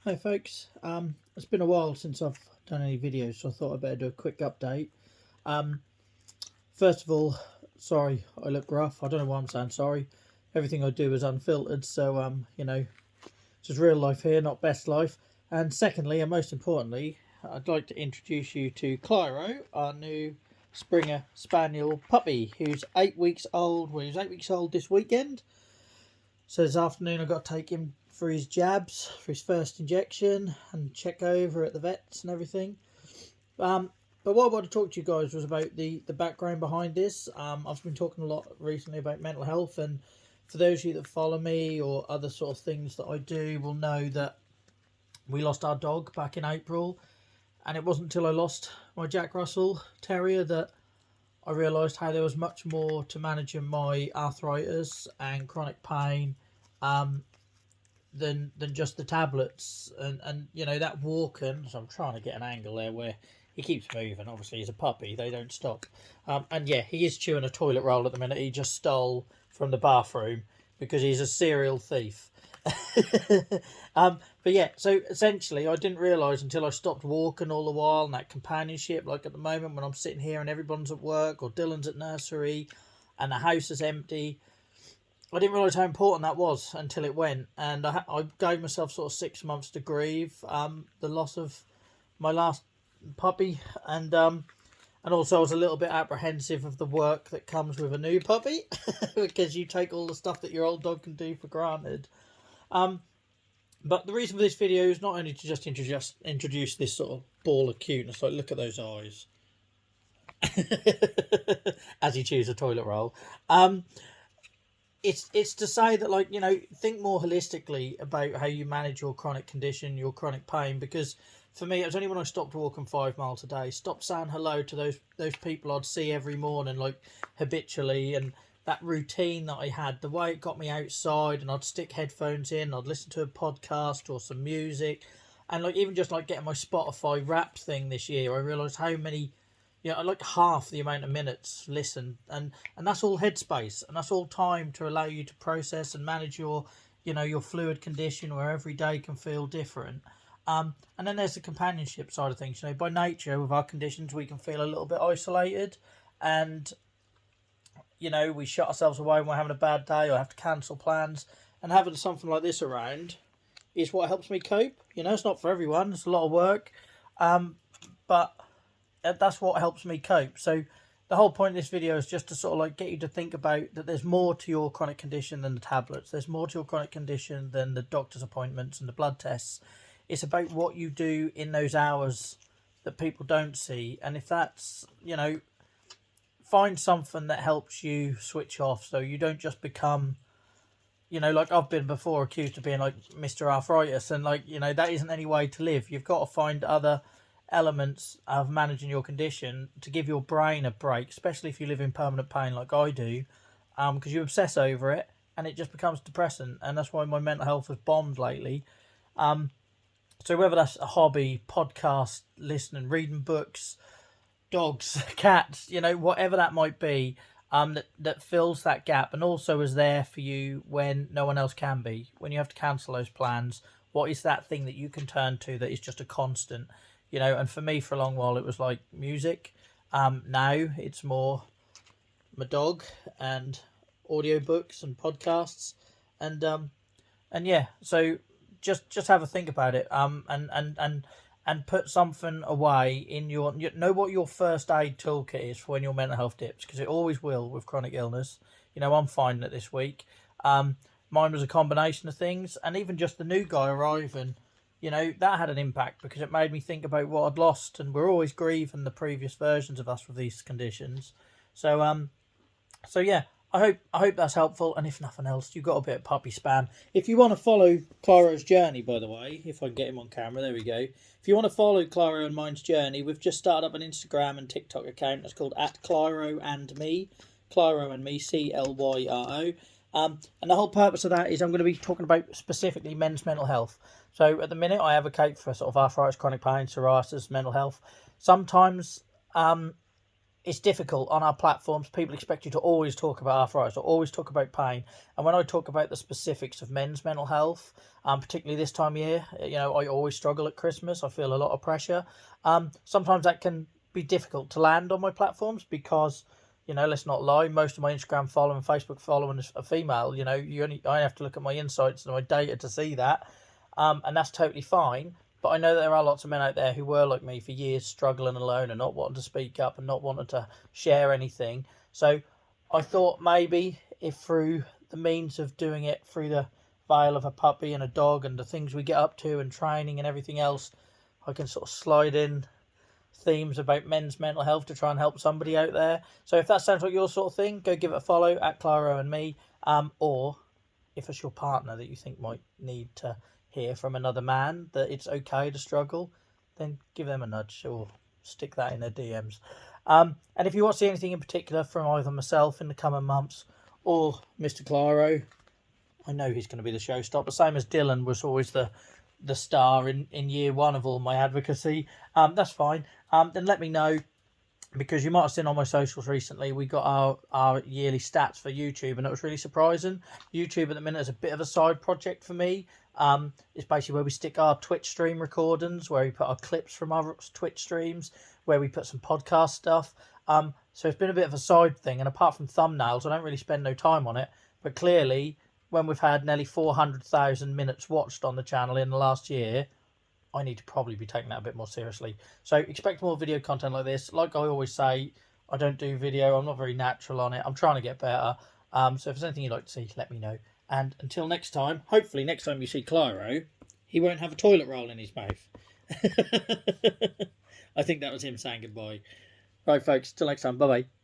Hi folks, it's been a while since I've done any videos, so I thought I'd better do a quick update. Um, First of all, sorry I look rough. I don't know why I'm saying sorry. Everything I do is unfiltered, so just real life here, not best life. And secondly, and most importantly, I'd like to introduce you to Clyro, our new Springer Spaniel puppy, who's 8 weeks old. Well, he was 8 weeks old this weekend. So this afternoon I got to take him for his jabs, for his first injection, and check over at the vets and everything. Um, but what I want to talk to you guys was about the background behind this. I've been talking a lot recently about mental health, and for those of you that follow me or other sort of things that I do will know that we lost our dog back in April, and it wasn't until I lost my Jack Russell Terrier that I realised how there was much more to managing my arthritis and chronic pain, um, than just the tablets and that walking. So I'm trying to get an angle there where he keeps moving. Obviously he's a puppy, they don't stop. And yeah, he is chewing a toilet roll at the minute. He just stole from the bathroom because he's a serial thief. But yeah, so essentially I didn't realise until I stopped walking all the while, and that companionship, like at the moment when I'm sitting here and everyone's at work or Dylan's at nursery and the house is empty, I didn't realise how important that was until it went, and I gave myself sort of 6 months to grieve the loss of my last puppy, and also I was a little bit apprehensive of the work that comes with a new puppy because you take all the stuff that your old dog can do for granted. Um, but the reason for this video is not only to just introduce this sort of ball of cuteness, like look at those eyes as he chews a toilet roll. Um, it's to say that, like, think more holistically about how you manage your chronic condition, your chronic pain, because for me it was only when I stopped walking 5 miles a day, stopped saying hello to those people I'd see every morning, like, habitually, and that routine that I had, the way it got me outside, and I'd stick headphones in, I'd listen to a podcast or some music, and like even just like getting my Spotify Wrapped thing this year, I realised how many, like half the amount of minutes listen, and that's all headspace, and that's all time to allow you to process and manage your fluid condition, where every day can feel different. And then there's the companionship side of things. By nature, with our conditions, we can feel a little bit isolated, and we shut ourselves away when we're having a bad day or have to cancel plans. And having something like this around is what helps me cope. It's not for everyone; it's a lot of work, but that's what helps me cope. So the whole point of this video is just to sort of like get you to think about that there's more to your chronic condition than the tablets. There's more to your chronic condition than the doctor's appointments and the blood tests. It's about what you do in those hours that people don't see. And if that's, find something that helps you switch off, so you don't just become, like I've been before accused of being like Mr. Arthritis, and like, that isn't any way to live. You've got to find other elements of managing your condition to give your brain a break, especially if you live in permanent pain like I do, because you obsess over it and it just becomes depressing. And that's why my mental health has bombed lately. So whether that's a hobby, podcast, listening, reading books, dogs, cats, whatever that might be, that fills that gap and also is there for you when no one else can be. When you have to cancel those plans, what is that thing that you can turn to that is just a constant? And for me, for a long while, it was like music. Now it's more my dog and audiobooks and podcasts, and yeah. So just have a think about it. And put something away in your. Know what your first aid toolkit is for when your mental health dips, because it always will with chronic illness. I'm finding it this week. Mine was a combination of things, and even just the new guy arriving, that had an impact because it made me think about what I'd lost, and we're always grieving the previous versions of us with these conditions. So yeah, I hope that's helpful, and if nothing else, you've got a bit of puppy spam. If you want to follow Claro's journey, by the way, if I can get him on camera, there we go. If you want to follow Claro and mine's journey, we've just started up an Instagram and TikTok account that's called @Claro and Me, Claro and Me, CLYRO. And the whole purpose of that is I'm going to be talking about specifically men's mental health. So at the minute, I advocate for sort of arthritis, chronic pain, psoriasis, mental health. Sometimes it's difficult on our platforms. People expect you to always talk about arthritis or always talk about pain. And when I talk about the specifics of men's mental health, particularly this time of year, I always struggle at Christmas. I feel a lot of pressure. Sometimes that can be difficult to land on my platforms because, let's not lie, most of my Instagram following, Facebook following is a female. I have to look at my insights and my data to see that. And that's totally fine. But I know that there are lots of men out there who were like me for years, struggling alone and not wanting to speak up and not wanting to share anything. So I thought maybe if through the means of doing it through the veil of a puppy and a dog and the things we get up to and training and everything else, I can sort of slide in themes about men's mental health to try and help somebody out there. So if that sounds like your sort of thing, go give it a follow at Claro and me. Or if it's your partner that you think might need to hear from another man that it's okay to struggle, then give them a nudge or stick that in their DMs. And if you want to see anything in particular from either myself in the coming months or Mr. Claro, I know he's going to be the showstopper. Same as Dylan was always the star in year one of all my advocacy. That's fine. Then let me know, because you might have seen on my socials recently, we got our yearly stats for YouTube, and it was really surprising. YouTube at the minute is a bit of a side project for me. It's basically where we stick our Twitch stream recordings, where we put our clips from our Twitch streams, where we put some podcast stuff. So it's been a bit of a side thing, and apart from thumbnails, I don't really spend no time on it. But clearly, when we've had nearly 400,000 minutes watched on the channel in the last year, I need to probably be taking that a bit more seriously. So expect more video content like this. Like I always say, I don't do video. I'm not very natural on it. I'm trying to get better. So if there's anything you'd like to see, let me know. And until next time, hopefully next time you see Claro, he won't have a toilet roll in his mouth. I think that was him saying goodbye. Right, folks, till next time. Bye-bye.